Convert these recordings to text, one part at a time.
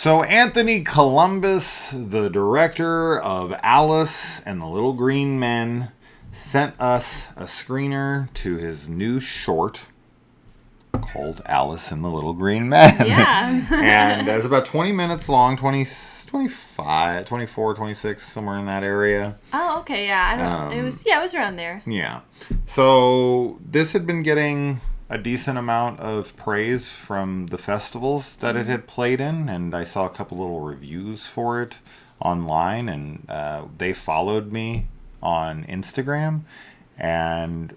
So Anthony Columbus, the director of Alice and the Little Green Men, sent us a screener to his new short called Alice and the Little Green Men. Yeah. And it's about 20 minutes long, 20, 25, 24, 26, somewhere in that area. Oh, okay, yeah. I don't. It was around there. Yeah. So this had been getting a decent amount of praise from the festivals that it had played in, and I saw a couple little reviews for it online, and they followed me on Instagram, and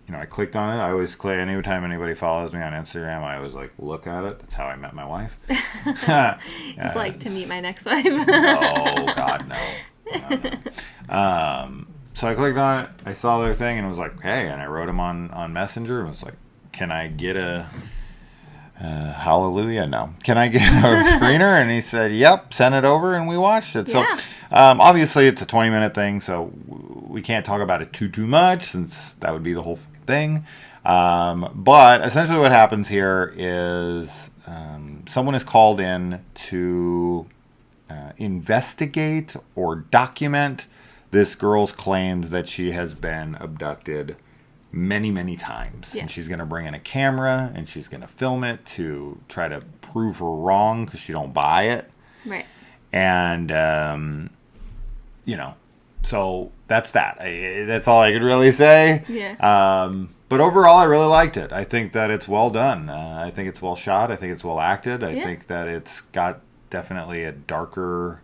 I clicked on it. I always click anytime anybody follows me on Instagram. I always look at it. That's how I met my wife. It's like to meet my next wife. Oh God, no. So I clicked on it. I saw their thing and it was like, hey, and I wrote him on Messenger and was like, can I get a hallelujah? No. Can I get a screener? And he said, yep, send it over, and we watched it. Yeah. So obviously it's a 20-minute thing, so we can't talk about it too much since that would be the whole thing. But essentially what happens here is someone is called in to investigate or document this girl's claims that she has been abducted many, many times. Yeah. And she's going to bring in a camera and she's going to film it to try to prove her wrong because she don't buy it. Right. And, so that's that. That's all I could really say. Yeah. But overall, I really liked it. I think that it's well done. I think it's well shot. I think it's well acted. I think that it's got definitely a darker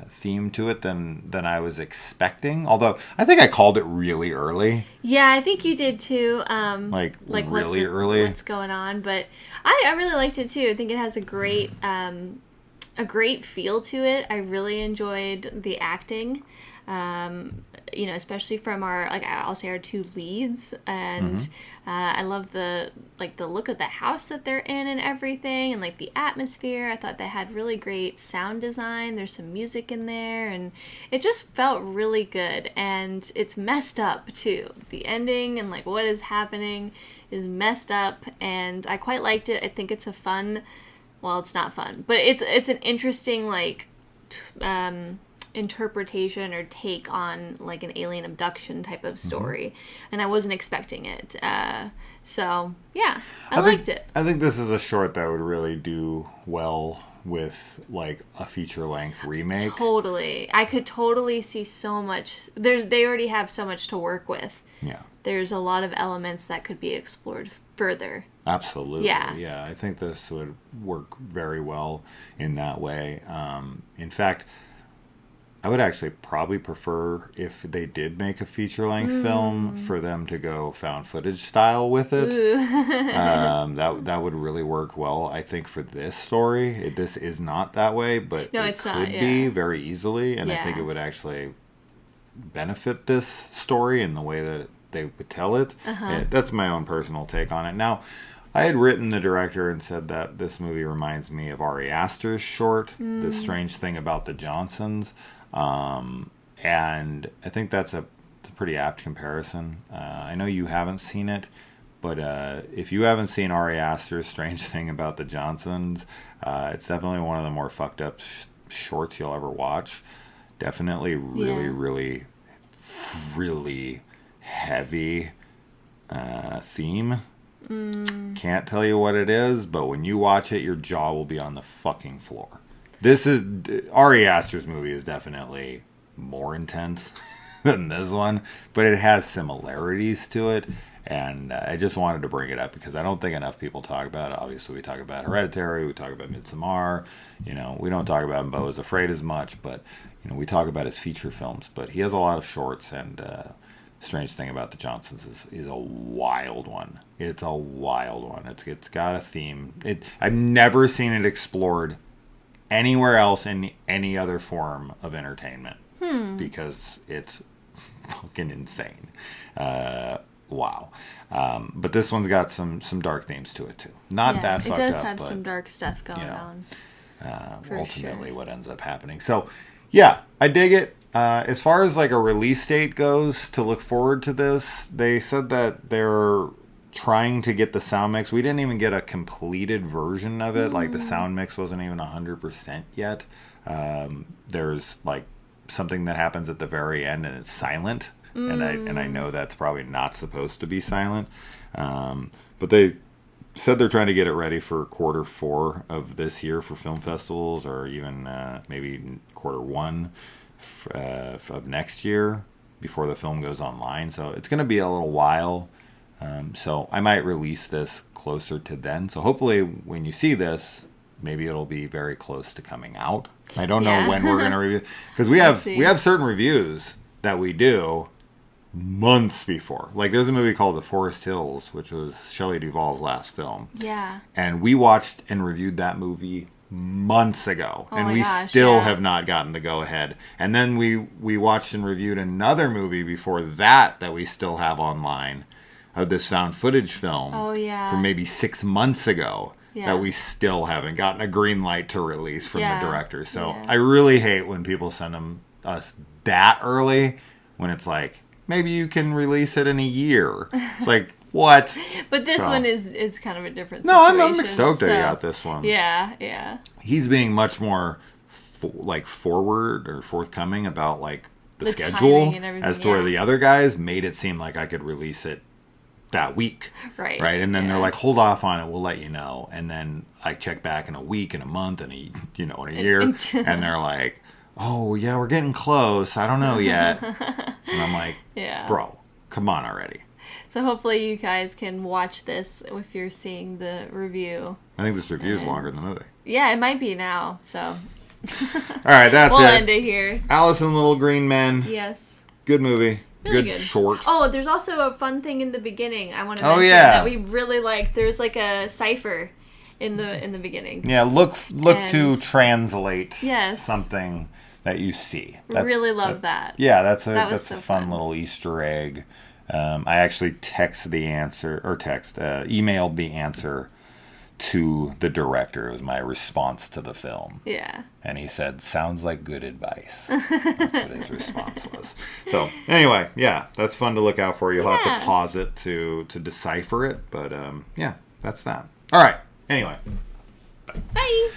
theme to it than I was expecting. Although I think I called it really early. Yeah, I think you did too. Really early. What's going on? But I really liked it too. I think it has a great feel to it. I really enjoyed the acting. Especially from I'll say our two leads, and I love the look of the house that they're in and everything, and the atmosphere. I thought they had really great sound design. There's some music in there, and it just felt really good. And it's messed up too. The ending and what is happening is messed up, and I quite liked it. I think it's a fun. Well, it's not fun, but it's an interesting interpretation or take on an alien abduction type of story, and I wasn't expecting it. So yeah, I liked it. I think this is a short that would really do well with a feature length remake. Totally, I could totally see so much. They already have so much to work with. Yeah, there's a lot of elements that could be explored further. Absolutely. Yeah. I think this would work very well in that way. In fact, I would actually probably prefer if they did make a feature-length film for them to go found footage style with it. That would really work well, I think, for this story. This is not that way, but it could be very easily, and I think it would actually benefit this story in the way that they would tell it. That's my own personal take on it. Now, I had written the director and said that this movie reminds me of Ari Aster's short, The Strange Thing About the Johnsons. And I think that's a pretty apt comparison. I know you haven't seen it, but if you haven't seen Ari Aster's Strange Thing About the Johnsons, it's definitely one of the more fucked up shorts you'll ever watch. Definitely really heavy theme. Can't tell you what it is, but when you watch it, your jaw will be on the fucking floor. This is Ari Aster's movie is definitely more intense than this one, but it has similarities to it, and I just wanted to bring it up because I don't think enough people talk about it. Obviously, we talk about Hereditary, we talk about Midsommar, we don't talk about Beau is Afraid as much, but we talk about his feature films. But he has a lot of shorts, and Strange Thing About the Johnsons is a wild one. It's a wild one. It's got a theme. I've never seen it explored anywhere else in any other form of entertainment because it's fucking insane. Wow. But this one's got some dark themes to it too. Not that fucked up. It does have some dark stuff going on. Ultimately what ends up happening. So yeah, I dig it. As far as a release date goes to look forward to this, they said that they're trying to get the sound mix. We didn't even get a completed version of it. Like the sound mix wasn't even 100% yet. There's like something that happens at the very end and it's silent. And I know that's probably not supposed to be silent. But they said they're trying to get it ready for Q4 of this year for film festivals, or even maybe Q1 of next year before the film goes online. So it's going to be a little while. So I might release this closer to then. So hopefully when you see this, maybe it'll be very close to coming out. I don't know when we're going to review, because we have certain reviews that we do months before. Like there's a movie called The Forest Hills, which was Shelley Duvall's last film. Yeah. And we watched and reviewed that movie months ago, oh and my we gosh, still yeah. have not gotten the go ahead. And then we watched and reviewed another movie before that we still have online, of this found footage film from maybe 6 months ago that we still haven't gotten a green light to release from the director. So I really hate when people send us that early, when it's like, maybe you can release it in a year. It's like, what? But this one is kind of a different No, situation. I'm stoked that you got this one. Yeah. He's being much more forward or forthcoming about like the schedule, timing and everything, as to where the other guys made it seem like I could release it that week. Right. And then they're like, hold off on it, we'll let you know. And then I check back in a week, in a month, and in a year, and they're like, oh yeah, we're getting close, I don't know yet. And I'm like, bro, come on already. So hopefully you guys can watch this if you're seeing the review. I think this review is longer than the movie. Yeah, it might be now. So all right, that's we'll it. end it here. Alice and the Little Green Men. Yes. Good movie. Really good short. Oh, there's also a fun thing in the beginning I want to Oh, mention yeah. that we really liked. There's like a cipher in the beginning. Yeah, look And- to translate Yes. something that you see. Really love that. Yeah, that's That was a so fun fun. little Easter egg. I actually emailed the answer to the director. It was my response to the film. Yeah. And he said, sounds like good advice. That's what his response was. So anyway, yeah, that's fun to look out for. You'll have to pause it to decipher it. But yeah, that's that. All right. Anyway. Bye.